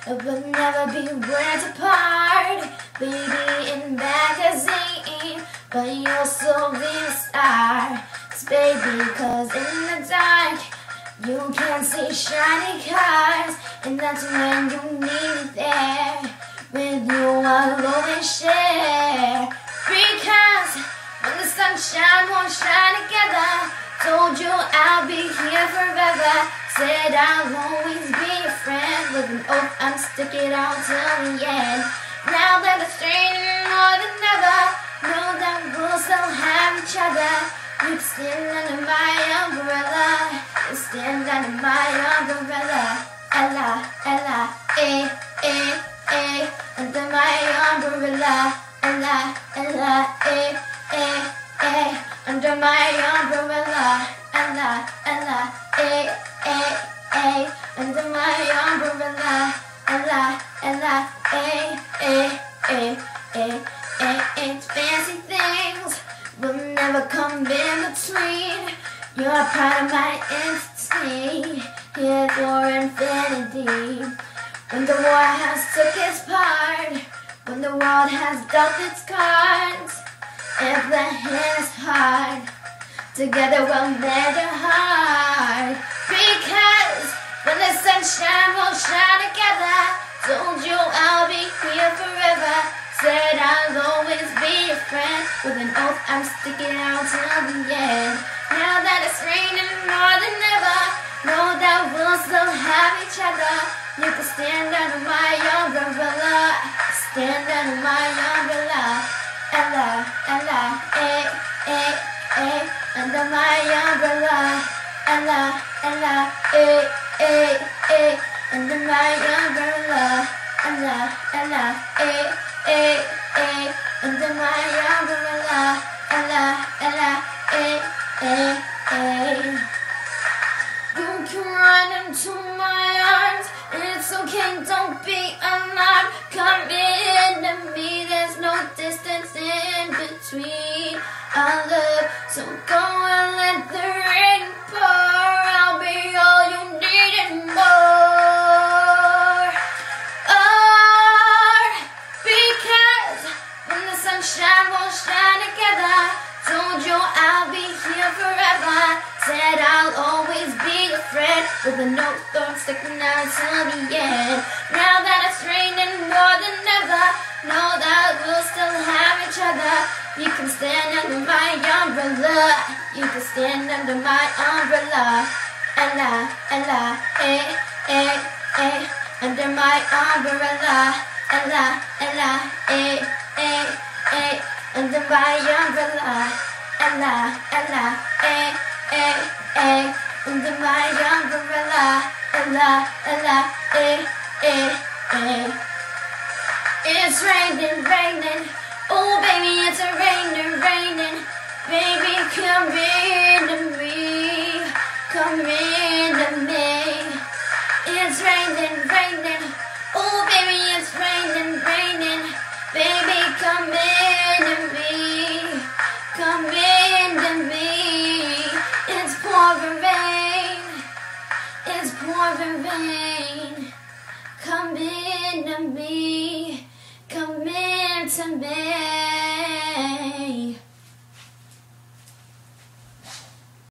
It will never be worlds apart, baby, in magazine, but you'll still be a star. 'Cause baby, 'cause in the dark you can't see shiny cars, and that's when you need me there. With you I'll always share, because when the sunshine won't shine together, told you I'll be here forever. Said I'll always be your friend. With an oath I'm sticking out till the end. Now that it's raining more than ever, know that we'll still have each other. You can stand under my umbrella. You stand under my umbrella. Ella, Ella, under my umbrella. Ella, Ella, under my umbrella. Ella, Ella, under my umbrella. Ella, Ella, It's fancy things will never come in between. You're part of my entity, here for infinity. When the war has took its part, when the world has dealt its cards, if the hand is hard, together we'll measure hard. Because when the sunshine will shine together, told you I'll be here forever. Said I'll always be your friend. With an oath I'm sticking out till the end. Now that it's raining more than ever, know that we'll still have each other. You can stand under my umbrella. Stand under my umbrella. Ella, Ella, under my umbrella. Ella, Ella, under my umbrella. Ella, Ella, under my umbrella. Ella, Ella, You can run into my arms. It's okay, don't be alarmed. Come into me, there's no distance in between our love. So go and let the rain pour. I'll be all you need and more. Oh, because when the sunshine won't shine together, told you I'll be here forever. Said I'll always be your friend. With a note thorn sticking out till the end. Now that it's raining more than ever, know that we'll still have each other. You can stand under my umbrella. You can stand under my umbrella. Ella, Ella, under my umbrella. Ella, Ella, under my umbrella. Ella, Ella, under my umbrella. Ella, Ella, It's raining, raining. Oh baby, it's raining, raining. Baby, come into me. Come into me. It's raining, raining. Oh baby, it's raining, raining. Baby, come into me. Come into me. It's pouring rain. It's pouring rain. Come into me. Come into me.